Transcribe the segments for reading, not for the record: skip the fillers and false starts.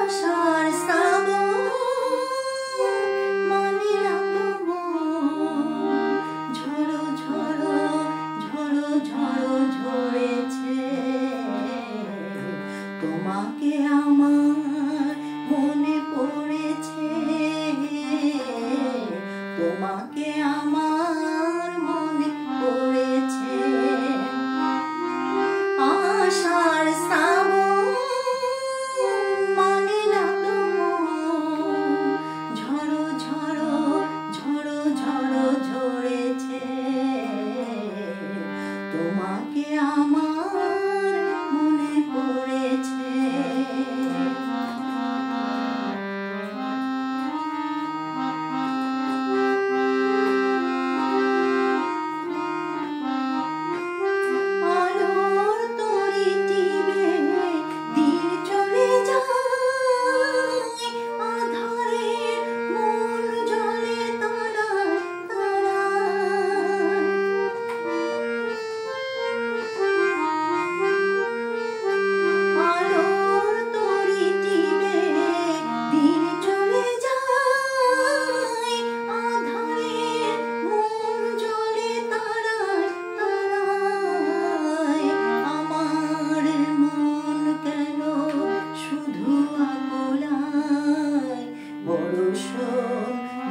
আশার শ্রাবণ মানে না তো ঝড়ো ঝড়ো ঝড়ো ঝড়ো ঝরেছে তোমাকে আমার মনে পড়েছে তোমাকে আমার মনে পড়েছে আশার শ্রাবণ মানে না তো ঝড়ো ঝড়ো ঝড়ো ঝড়ো ঝরেছে তোমাকে আমার মনে পড়েছে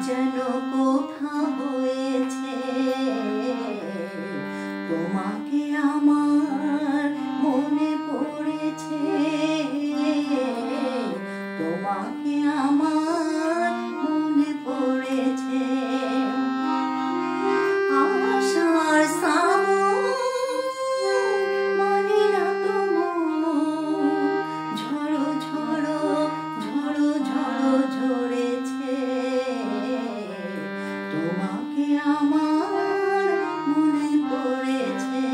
যেন কোথা হয়েছে তোমাকে আমার মনে পড়েছে তোমাকে আমার মনে পড়েছে আশার শ্রাবণ মানে না তো ঝড়ো ঝড়ো ঝড়ো ঝড়ো ঝরেছে তোমাকে আমার মনে পড়েছে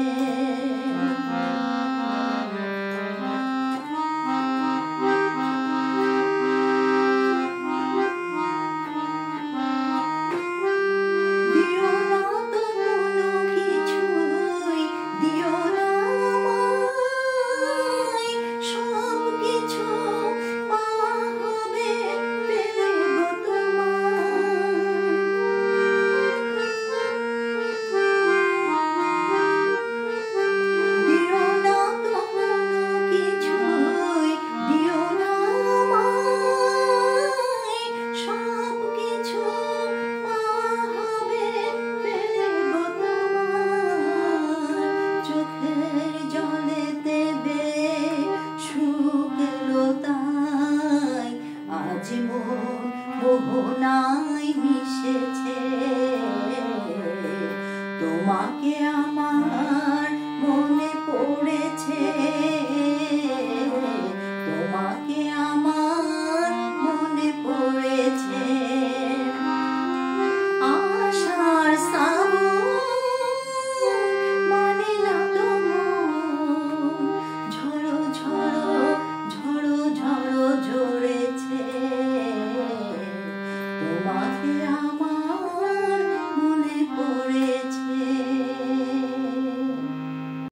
দিও না তো কোনো কিছুই দিও না আমায় সব কিছু পাওয়া হবে পেলে গো দিও না তো কোনো কিছুই দিও না আমায় সব কিছু পাওয়া হবে পেলে গো চোখের জলে দেবে সুখ এলো তাই আজ মন মোহনায় মিশেছে তোমাকে আমার